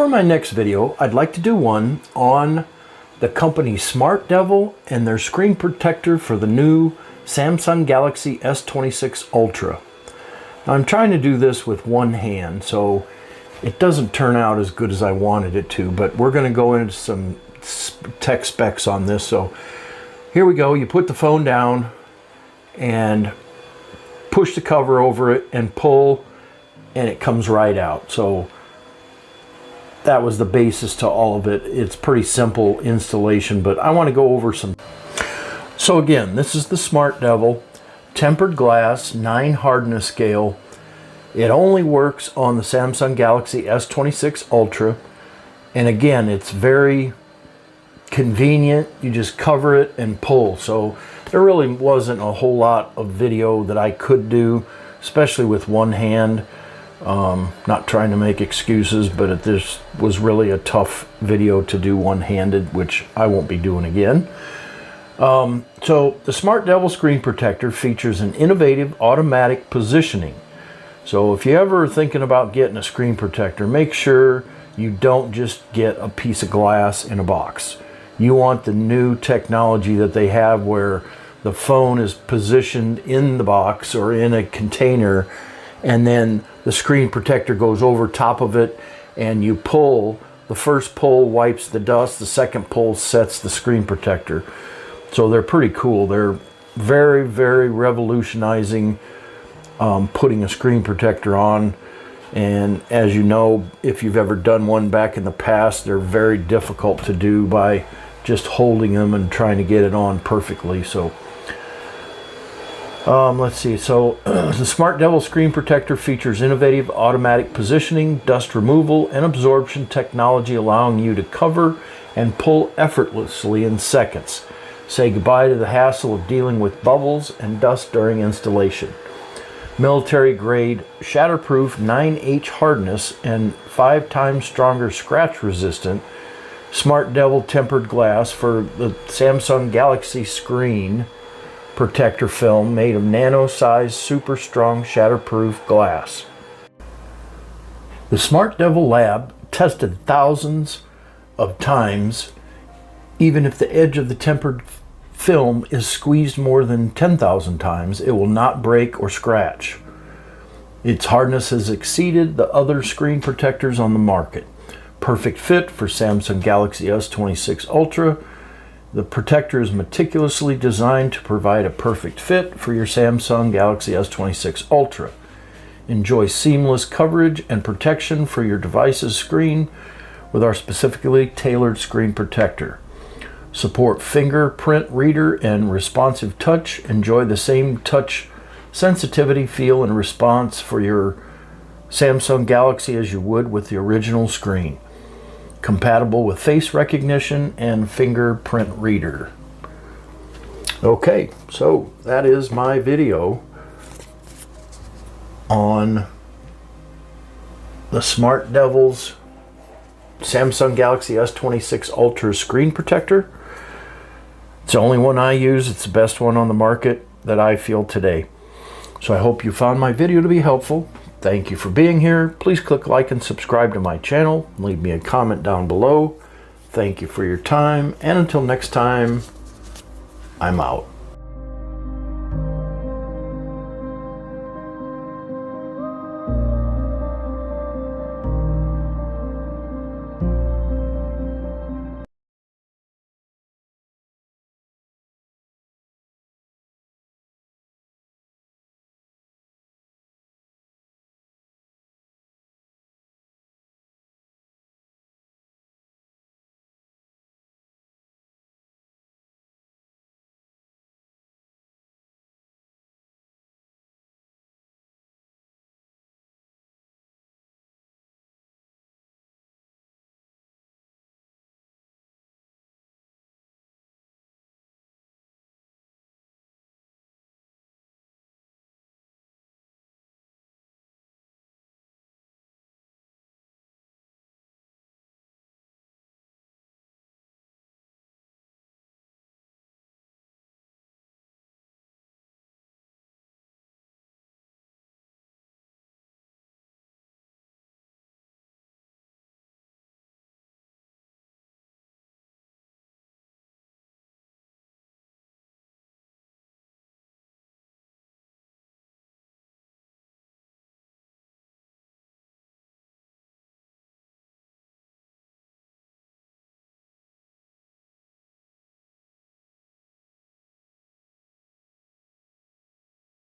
For my next video, I'd like to do one on the company Smartdevil and their screen protector for the new Samsung Galaxy S26 Ultra. Now, I'm trying to do this with one hand, so it doesn't turn out as good as I wanted it to, but we're going to go into some tech specs on this. So here we go. You put the phone down and push the cover over it and pull, and it comes right out. So that was the basis to all of it. It's pretty simple installation, but I want to go over some. So again, this is the Smartdevil tempered glass 9 hardness scale. It only works on the Samsung Galaxy S26 Ultra, and again, it's very convenient. You just cover it and pull. So there really wasn't a whole lot of video that I could do, especially with one hand. Not trying to make excuses, but this was really a tough video to do one-handed, which I won't be doing again. So the Smartdevil screen protector features an innovative automatic positioning. So if you're ever thinking about getting a screen protector, make sure you don't just get a piece of glass in a box. You want the new technology that they have where the phone is positioned in the box or in a container, and then the screen protector goes over top of it, and you pull. The first pull wipes the dust, the second pull sets the screen protector. So they're pretty cool. They're very, very revolutionizing putting a screen protector on. And as you know, if you've ever done one back in the past, they're very difficult to do by just holding them and trying to get it on perfectly. So let's see. So the Smartdevil screen protector features innovative automatic positioning, dust removal, and absorption technology, allowing you to cover and pull effortlessly in seconds. Say goodbye to the hassle of dealing with bubbles and dust during installation. Military grade shatterproof 9H hardness and 5 times stronger scratch resistant Smartdevil tempered glass for the Samsung Galaxy screen protector film made of nano-sized super strong shatterproof glass. The Smartdevil lab tested thousands of times. Even if the edge of the tempered film is squeezed more than 10,000 times, it will not break or scratch. Its hardness has exceeded the other screen protectors on the market. Perfect fit for Samsung Galaxy S26 Ultra. The protector is meticulously designed to provide a perfect fit for your Samsung Galaxy S26 Ultra. Enjoy seamless coverage and protection for your device's screen with our specifically tailored screen protector. Support fingerprint reader and responsive touch. Enjoy the same touch sensitivity, feel, and response for your Samsung Galaxy as you would with the original screen. Compatible with face recognition and fingerprint reader. Okay, so that is my video on the Smartdevil's Samsung Galaxy S26 Ultra screen protector. It's the only one I use. It's the best one on the market that I feel today. So I hope you found my video to be helpful. Thank you for being here. Please click like and subscribe to my channel. Leave me a comment down below. Thank you for your time. And until next time, I'm out.